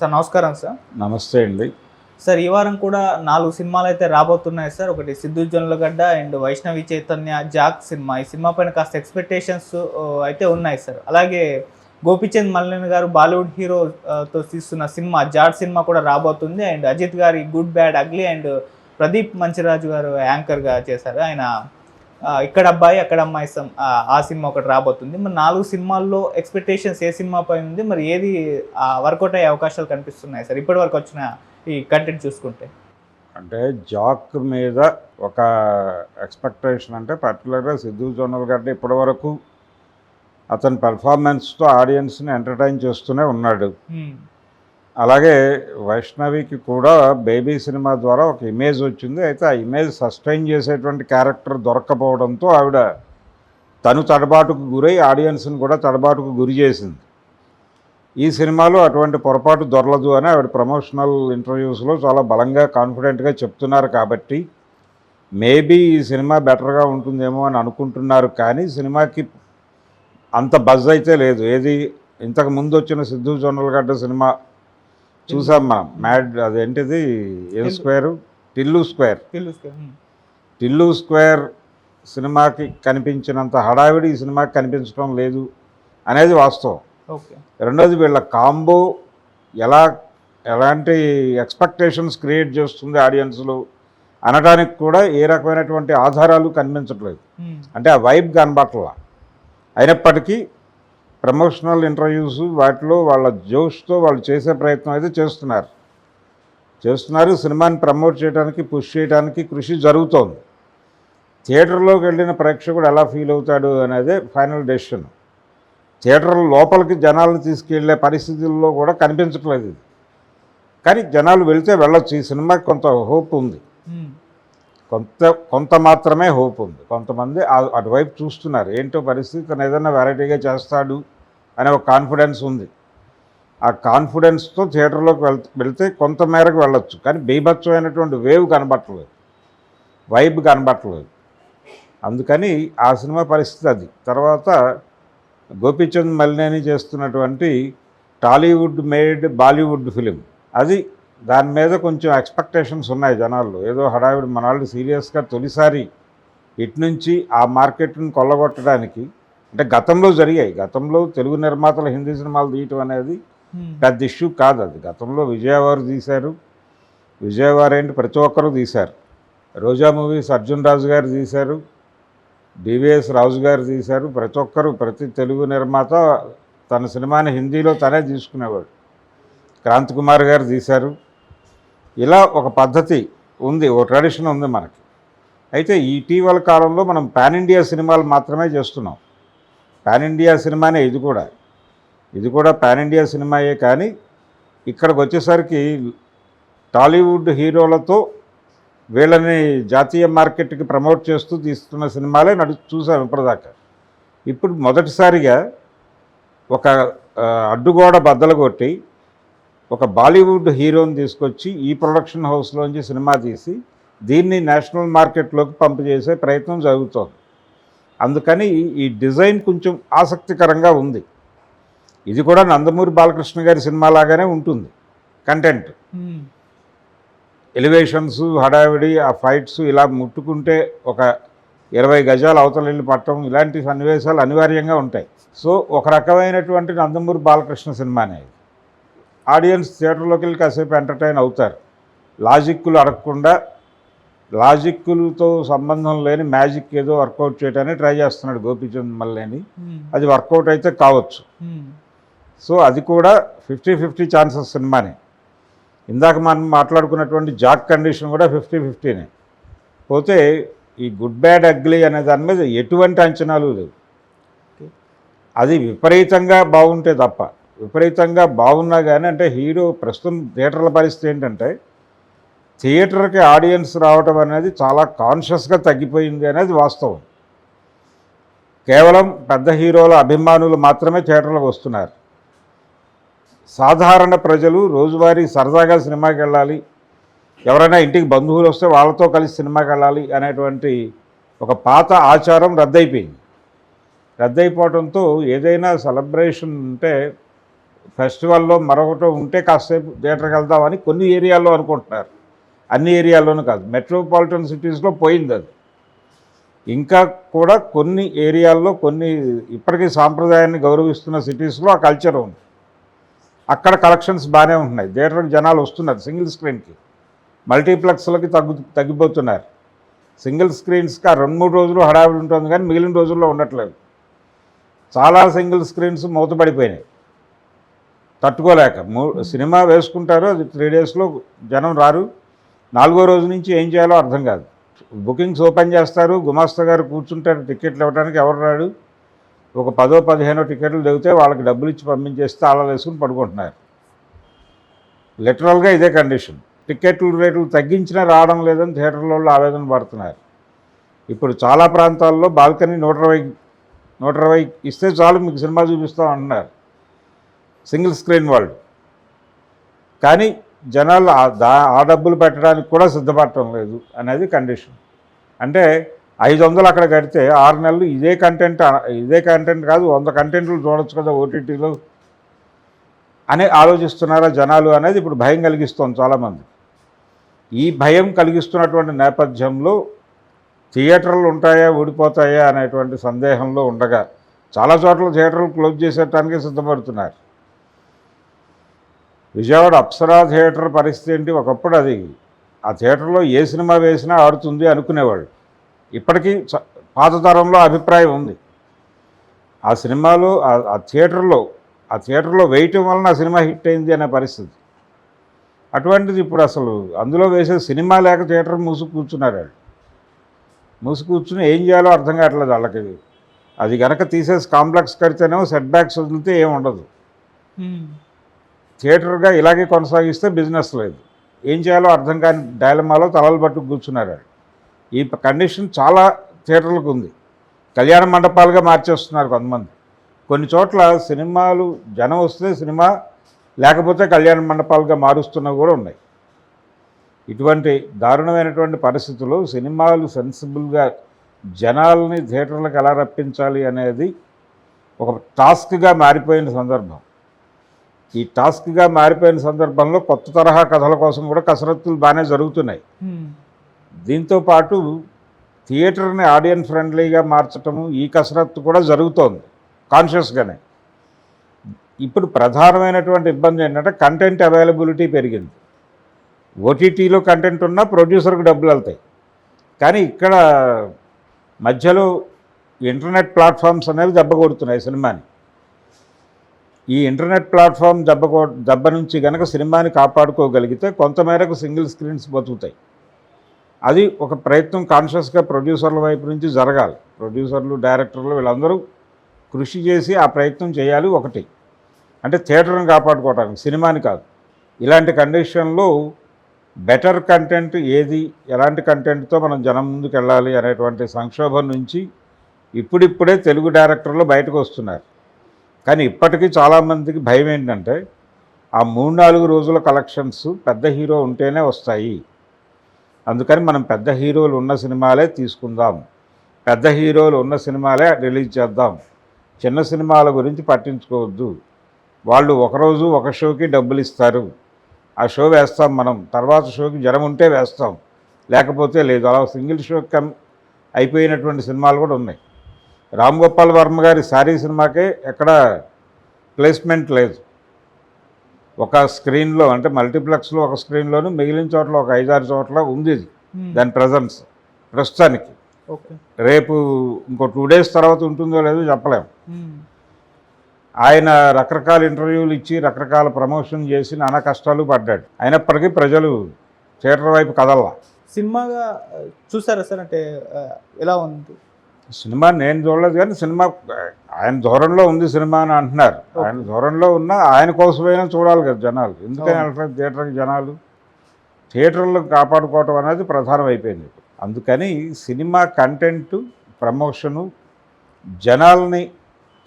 Sir నమస్కారం sir. నమస్తే అండి. సార్ ఈ వారం కూడా 4 సినిమాలు అయితే రాబోతున్నాయి సార్. ఒకటి 'Siddhu Jonnalagadda' and 'Vaishnavi Chaitanya', 'Jack' cinema. ఈ సినిమా పైన కాస్త ఎక్స్పెక్టేషన్స్ అయితే ఉన్నాయి సార్. అలాగే గోపీచంద్ మల్లేని గారు బాలీవుడ్ హీరో తో తీస్తున్న సినిమా 'జాట్' సినిమా కూడా రాబోతుంది. అండ్ అజిత్ గారి 'good bad ugly' and Pradeep Manchiraju గారు యాంకర్గా చేశారు. ఆయన 'ఇక్కడ అబ్బాయి అక్కడ అమ్మాయి' ఆ సినిమా ఒకటి రాబోతుంది. మరి 4 సినిమాల్లో ఎక్స్పెక్టేషన్స్ ఏ సినిమా పైన ఉంది, మరి ఏది వర్కౌట్ అయ్యే అవకాశాలు కనిపిస్తున్నాయి సార్ ఇప్పటి వరకు వచ్చిన ఈ కంటెంట్ చూసుకుంటే? అంటే 'జాక్' మీద ఒక ఎక్స్పెక్టేషన్ అంటే పర్టికులర్గా సిద్ధు జొన్నలగడ్డ ఇప్పటివరకు అతని పెర్ఫార్మెన్స్తో ఆడియన్స్ని ఎంటర్టైన్ చేస్తూనే ఉన్నాడు. అలాగే వైష్ణవికి కూడా బేబీ సినిమా ద్వారా ఒక ఇమేజ్ వచ్చింది. అయితే ఆ ఇమేజ్ సస్టైన్ చేసేటువంటి క్యారెక్టర్ దొరక్కపోవడంతో ఆవిడ తను తడబాటుకు గురై ఆడియన్స్ని కూడా తడబాటుకు గురి చేసింది. ఈ సినిమాలో అటువంటి పొరపాటు దొరలదు అని ఆవిడ ప్రమోషనల్ ఇంటర్వ్యూస్లో చాలా బలంగా కాన్ఫిడెంట్గా చెప్తున్నారు. కాబట్టి మేబీ ఈ సినిమా బెటర్గా ఉంటుందేమో అని అనుకుంటున్నారు. కానీ సినిమాకి అంత బజ్ అయితే లేదు. ఏది ఇంతకు ముందు వచ్చిన సిద్ధు జొన్నలగడ్డ సినిమా చూసాం మనం, మ్యాడ్ అదేంటిది ఏం స్క్వేరు, టిల్లు స్క్వేర్ సినిమాకి కనిపించినంత హడావిడి ఈ సినిమాకి కనిపించడం లేదు అనేది వాస్తవం. రెండోది వీళ్ళ కాంబో ఎలాంటి ఎక్స్పెక్టేషన్స్ క్రియేట్ చేస్తుంది ఆడియన్స్లో అనడానికి కూడా ఏ రకమైనటువంటి ఆధారాలు కనిపించట్లేదు. అంటే ఆ వైబ్ కనబట్లా. అయినప్పటికీ ప్రమోషనల్ ఇంటర్వ్యూస్ వాటిలో వాళ్ళ జోష్తో వాళ్ళు చేసే ప్రయత్నం అయితే చేస్తున్నారు. సినిమాని ప్రమోట్ చేయడానికి, పుష్ చేయడానికి కృషి జరుగుతోంది. థియేటర్లోకి వెళ్ళిన ప్రేక్షకుడు ఎలా ఫీల్ అవుతాడు అనేదే ఫైనల్ డెసిషన్. థియేటర్ లోపలికి జనాలను తీసుకెళ్లే పరిస్థితుల్లో కూడా కనిపించట్లేదు ఇది. కానీ జనాలు వెళితే వెళ్ళొచ్చు. ఈ సినిమాకి కొంత హోప్ ఉంది, కొంత మాత్రమే హోప్ ఉంది. కొంతమంది అటువైపు చూస్తున్నారు. ఏంటో పరిస్థితి, తను ఏదైనా వెరైటీగా చేస్తాడు అనే ఒక కాన్ఫిడెన్స్ ఉంది. ఆ కాన్ఫిడెన్స్తో థియేటర్లోకి వెళ్తే కొంత మేరకు వెళ్ళొచ్చు. కానీ బీభత్సమైనటువంటి వేవ్ కనబట్టలేదు, వైబ్ కనబట్టలేదు. అందుకని ఆ సినిమా పరిస్థితి అది. తర్వాత గోపీచంద్ మల్లేని చేస్తున్నటువంటి టాలీవుడ్ మేడ్ బాలీవుడ్ ఫిలిం, అది దాని మీద కొంచెం ఎక్స్పెక్టేషన్స్ ఉన్నాయి జనాల్లో. ఏదో హడావిడి మనాళ్ళు సీరియస్గా తొలిసారి ఇటు నుంచి ఆ మార్కెట్ని కొల్లగొట్టడానికి, అంటే గతంలో జరిగాయి. గతంలో తెలుగు నిర్మాతలు హిందీ సినిమాలు తీయటం అనేది పెద్ద ఇష్యూ కాదు. అది గతంలో విజయవారు తీశారు. విజయవారు ఏంటి ప్రతి ఒక్కరూ తీశారు. రోజా మూవీస్ అర్జున్ రాజు గారు తీశారు, డివిఎస్ రాజు గారు తీశారు. ప్రతి ఒక్కరూ, ప్రతి తెలుగు నిర్మాత తన సినిమాని హిందీలో తనే తీసుకునేవాడు. క్రాంతి కుమార్ గారు తీశారు. ఇలా ఒక పద్ధతి ఉంది, ఒక ట్రెడిషన్ ఉంది మనకి. అయితే ఇటీవల కాలంలో మనం పాన్ ఇండియా సినిమాలు మాత్రమే చేస్తున్నాం. పాన్ ఇండియా సినిమానే ఇది కూడా పాన్ ఇండియా సినిమాయే. కానీ ఇక్కడికి వచ్చేసరికి టాలీవుడ్ హీరోలతో వీళ్ళని జాతీయ మార్కెట్కి ప్రమోట్ చేస్తూ తీస్తున్న సినిమాలే చూసాం ఇప్పటిదాకా. ఇప్పుడు మొదటిసారిగా ఒక అడ్డుగోడ బద్దలు కొట్టి ఒక బాలీవుడ్ హీరోని తీసుకొచ్చి ఈ ప్రొడక్షన్ హౌస్లోంచి సినిమా తీసి దీన్ని నేషనల్ మార్కెట్లోకి పంపు చేసే ప్రయత్నం జరుగుతోంది. అందుకని ఈ డిజైన్ కొంచెం ఆసక్తికరంగా ఉంది. ఇది కూడా నందమూరి బాలకృష్ణ గారి సినిమా లాగానే ఉంటుంది. కంటెంట్, ఎలివేషన్స్, హడావిడి, ఆ ఫైట్స్ ఇలా ముట్టుకుంటే ఒక 20 గజాలు అవతల వెళ్ళి పట్టడం, ఇలాంటి సన్నివేశాలు అనివార్యంగా ఉంటాయి. సో ఒక రకమైనటువంటి నందమూరి బాలకృష్ణ సినిమానే. ఆడియన్స్ థియేటర్లోకి వెళ్ళి కాసేపు ఎంటర్టైన్ అవుతారు. లాజిక్కులు అడగకుండా, లాజిక్కులతో సంబంధం లేని మ్యాజిక్ ఏదో వర్కౌట్ చేయడానికి ట్రై చేస్తున్నాడు గోపీచంద్ మల్లేని. అది వర్కౌట్ అయితే కావచ్చు. సో అది కూడా 50-50 ఛాన్సెస్ సినిమానే. ఇందాక మనం మాట్లాడుకున్నటువంటి జాక్ కండిషన్ కూడా 50-50నే. పోతే ఈ గుడ్ బ్యాడ్ అగ్లీ అనే దాని మీద ఎటువంటి అంచనాలు లేవు. అది విపరీతంగా బాగుంటే తప్ప, విపరీతంగా బాగున్నా కానీ, అంటే హీరో ప్రస్తుతం థియేటర్ల పరిస్థితి ఏంటంటే థియేటర్కి ఆడియన్స్ రావటం అనేది చాలా కాన్షియస్గా తగ్గిపోయింది అనేది వాస్తవం. కేవలం పెద్ద హీరోల అభిమానులు మాత్రమే థియేటర్లకు వస్తున్నారు. సాధారణ ప్రజలు రోజువారీ సరదాగా సినిమాకి వెళ్ళాలి, ఎవరైనా ఇంటికి బంధువులు వస్తే వాళ్ళతో కలిసి సినిమాకి వెళ్ళాలి అనేటువంటి ఒక పాత ఆచారం రద్దయిపోయింది. రద్దయిపోవడంతో ఏదైనా సెలబ్రేషన్ ఉంటే ఫెస్టివల్లో మరొకటి ఉంటే కాసేపు థియేటర్కి వెళ్దామని కొన్ని ఏరియాల్లో అనుకుంటున్నారు, అన్ని ఏరియాల్లోనూ కాదు. మెట్రోపాలిటన్ సిటీస్లో పోయింది అది. ఇంకా కూడా కొన్ని ఏరియాల్లో, కొన్ని ఇప్పటికీ సాంప్రదాయాన్ని గౌరవిస్తున్న సిటీస్లో ఆ కల్చర్ ఉంది. అక్కడ కలెక్షన్స్ బాగానే ఉంటున్నాయి, థియేటర్కి జనాలు వస్తున్నారు. సింగిల్ స్క్రీన్కి మల్టీప్లెక్స్లకి తగ్గిపోతున్నారు. సింగిల్ స్క్రీన్స్కి ఆ 2-3 రోజులు హడావిడి ఉంటుంది, కానీ మిగిలిన రోజుల్లో ఉండట్లేదు. చాలా సింగిల్ స్క్రీన్స్ మూతపడిపోయినాయి తట్టుకోలేక. సినిమా వేసుకుంటారు, అది 3 డేస్లో జనం రారు. 4వ రోజు నుంచి ఏం చేయాలో అర్థం కాదు. బుకింగ్స్ ఓపెన్ చేస్తారు, గుమాస్తా గారు కూర్చుంటారు టికెట్లు ఇవ్వడానికి, ఎవరు రాడు. ఒక 10-15 టికెట్లు దిగితే వాళ్ళకి డబ్బులు ఇచ్చి పంపించేస్తే తాళాలు వేసుకుని పడుకుంటున్నారు. లిటరల్గా ఇదే కండిషన్. టికెట్లు రేట్లు తగ్గించినా రావడం లేదని థియేటర్ల వాళ్ళు ఆవేదన పడుతున్నారు. ఇప్పుడు చాలా ప్రాంతాల్లో బాల్కనీ 120 ఇస్తే చాలు మీకు సినిమా చూపిస్తాం అంటున్నారు సింగిల్ స్క్రీన్ వాళ్ళు. కానీ జనాలు ఆ డబ్బులు పెట్టడానికి కూడా సిద్ధపడటం లేదు అనేది కండిషన్. అంటే 500 అక్కడ కడితే 6 నెలలు ఇదే కంటెంట్ కాదు 100 కంటెంట్లు చూడొచ్చు కదా ఓటీటీలో అని ఆలోచిస్తున్నారా జనాలు అనేది ఇప్పుడు భయం కలిగిస్తోంది చాలామంది. ఈ భయం కలిగిస్తున్నటువంటి నేపథ్యంలో థియేటర్లు ఉంటాయా ఊడిపోతాయా అనేటువంటి సందేహంలో ఉండగా చాలా చోట్ల థియేటర్లు క్లోజ్ చేసేటానికి సిద్ధపడుతున్నారు. విజయవాడ అప్సరా థియేటర్ పరిస్థితి ఏంటి? ఒకప్పుడు అది ఆ థియేటర్లో ఏ సినిమా వేసినా ఆడుతుంది అనుకునేవాళ్ళు. ఇప్పటికీ పాత తరంలో అభిప్రాయం ఉంది. ఆ సినిమాలో ఆ థియేటర్లో వేయటం వలన ఆ సినిమా హిట్ అయింది అనే పరిస్థితి. అటువంటిది ఇప్పుడు అసలు అందులో వేసే సినిమా లేక థియేటర్ కూర్చున్నారు వాళ్ళు. కూర్చుని ఏం చేయాలో అర్థం కావట్లేదు వాళ్ళకి. అది కనుక తీసేసి కాంప్లెక్స్ కడితేనేమో సెట్ బ్యాక్స్ వదిలితే ఏం ఉండదు. థియేటర్గా ఇలాగే కొనసాగిస్తే బిజినెస్ లేదు. ఏం చేయాలో అర్థం కాని డైలమాలో తలలు పట్టు కూర్చున్నారు. ఈ కండిషన్ చాలా థియేటర్లకు ఉంది. కళ్యాణ మండపాలుగా మార్చేస్తున్నారు కొంతమంది. కొన్ని చోట్ల సినిమాలు జనం వస్తే సినిమా, లేకపోతే కళ్యాణ మండపాలుగా మారుస్తున్నవి కూడా ఉన్నాయి. ఇటువంటి దారుణమైనటువంటి పరిస్థితుల్లో సినిమాలు సెన్సిబుల్గా జనాల్ని థియేటర్లకు ఎలా రప్పించాలి అనేది ఒక టాస్క్గా మారిపోయిన సందర్భం. ఈ టాస్క్గా మారిపోయిన సందర్భంలో కొత్త తరహా కథల కోసం కూడా కసరత్తులు బాగానే జరుగుతున్నాయి. దీంతోపాటు థియేటర్ని ఆడియన్స్ ఫ్రెండ్లీగా మార్చటము ఈ కసరత్తు కూడా జరుగుతోంది కాన్షియస్గానే. ఇప్పుడు ప్రధానమైనటువంటి ఇబ్బంది ఏంటంటే కంటెంట్ అవైలబిలిటీ పెరిగింది. ఓటీటీలో కంటెంట్ ఉన్నా ప్రొడ్యూసర్కి డబ్బులు వెళ్తాయి. కానీ ఇక్కడ మధ్యలో ఇంటర్నెట్ ప్లాట్ఫామ్స్ అనేవి దెబ్బ కొడుతున్నాయి సినిమాని. ఈ ఇంటర్నెట్ ప్లాట్ఫామ్ దెబ్బ నుంచి కనుక సినిమాని కాపాడుకోగలిగితే కొంతమేరకు సింగిల్ స్క్రీన్స్ బతుకుతాయి. అది ఒక ప్రయత్నం కాన్షియస్గా ప్రొడ్యూసర్ల వైపు నుంచి జరగాలి. ప్రొడ్యూసర్లు, డైరెక్టర్లు వీళ్ళందరూ కృషి చేసి ఆ ప్రయత్నం చేయాలి. ఒకటి అంటే థియేటర్ని కాపాడుకోవడానికి, సినిమాని కాదు. ఇలాంటి కండిషన్లో బెటర్ కంటెంట్ ఏది, ఎలాంటి కంటెంట్తో మనం జనం ముందుకు వెళ్ళాలి అనేటువంటి సంక్షోభం నుంచి ఇప్పుడిప్పుడే తెలుగు డైరెక్టర్లు బయటకు వస్తున్నారు. కానీ ఇప్పటికీ చాలామందికి భయం ఏంటంటే ఆ 3-4 రోజుల కలెక్షన్స్ పెద్ద హీరో ఉంటేనే వస్తాయి. అందుకని మనం పెద్ద హీరోలు ఉన్న సినిమాలే తీసుకుందాం, పెద్ద హీరోలు ఉన్న సినిమాలే రిలీజ్ చేద్దాం, చిన్న సినిమాల గురించి పట్టించుకోవద్దు. వాళ్ళు ఒకరోజు ఒక షోకి డబ్బులు ఇస్తారు, ఆ షో వేస్తాం మనం, తర్వాత షోకి జనం ఉంటే వేస్తాం, లేకపోతే లేదు. అలా సింగిల్ షో అయిపోయినటువంటి సినిమాలు కూడా ఉన్నాయి. రామ్ గోపాల్ వర్మ గారి సారీ సినిమాకే ఎక్కడ ప్లేస్మెంట్ లేదు. ఒక స్క్రీన్లో అంటే మల్టీప్లెక్స్లో ఒక స్క్రీన్లోనూ, మిగిలిన చోట్ల ఒక 5-6 చోట్ల ఉంది దాని ప్రజెన్స్ ప్రస్తుతానికి. రేపు ఇంకో 2 డేస్ తర్వాత ఉంటుందో లేదో చెప్పలేము. ఆయన రకరకాల ఇంటర్వ్యూలు ఇచ్చి రకరకాల ప్రమోషన్ చేసి నానా కష్టాలు పడ్డాడు. అయినప్పటికీ ప్రజలు థియేటర్ వైపు కదల్లా. సినిమాగా చూసారా సార్? అంటే ఎలా ఉంది సినిమా? నేను చూడలేదు, కానీ సినిమా ఆయన ధోరణిలో ఉంది సినిమా అని అంటున్నారు. ఆయన ధోరణిలో ఉన్న ఆయన కోసమైనా చూడాలి కదా జనాలు. ఎందుకని వెళ్తారు థియేటర్కి జనాలు? థియేటర్లు కాపాడుకోవటం అనేది ప్రధానం అయిపోయింది. అందుకని సినిమా కంటెంటు, ప్రమోషను, జనాల్ని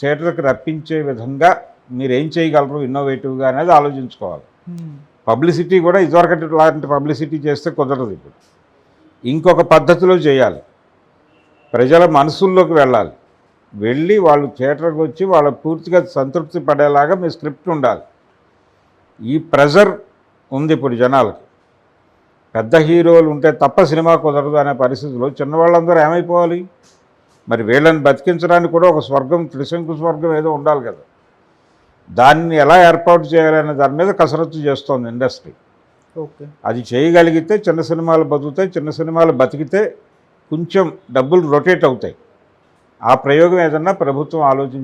థియేటర్కి రప్పించే విధంగా మీరు ఏం చేయగలరు ఇన్నోవేటివ్గా అనేది ఆలోచించుకోవాలి. పబ్లిసిటీ కూడా ఇదివరకటి లాంటి పబ్లిసిటీ చేస్తే కుదరదు. ఇప్పుడు ఇంకొక పద్ధతిలో చేయాలి. ప్రజల మనసుల్లోకి వెళ్ళాలి. వెళ్ళి వాళ్ళు థియేటర్కి వచ్చి వాళ్ళ పూర్తిగా సంతృప్తి పడేలాగా మీ స్క్రిప్ట్ ఉండాలి. ఈ ప్రెజర్ ఉంది ఇప్పుడు జనాలకి. పెద్ద హీరోలు ఉంటే తప్ప సినిమా కుదరదు అనే పరిస్థితిలో చిన్నవాళ్ళందరూ ఏమైపోవాలి? మరి వీళ్ళని బతికించడానికి కూడా ఒక స్వర్గం, త్రిశంకు స్వర్గం ఏదో ఉండాలి కదా. దాన్ని ఎలా ఏర్పాటు చేయాలనే దాని మీద కసరత్తు చేస్తోంది ఇండస్ట్రీ. ఓకే. అది చేయగలిగితే చిన్న సినిమాలు బతుకుతాయి. చిన్న సినిమాలు బతికితే కొంచెం డబ్బులు రొటేట్ అవుతాయి. ఆ ప్రయోగం ఏదన్నా ప్రభుత్వం ఆలోచించి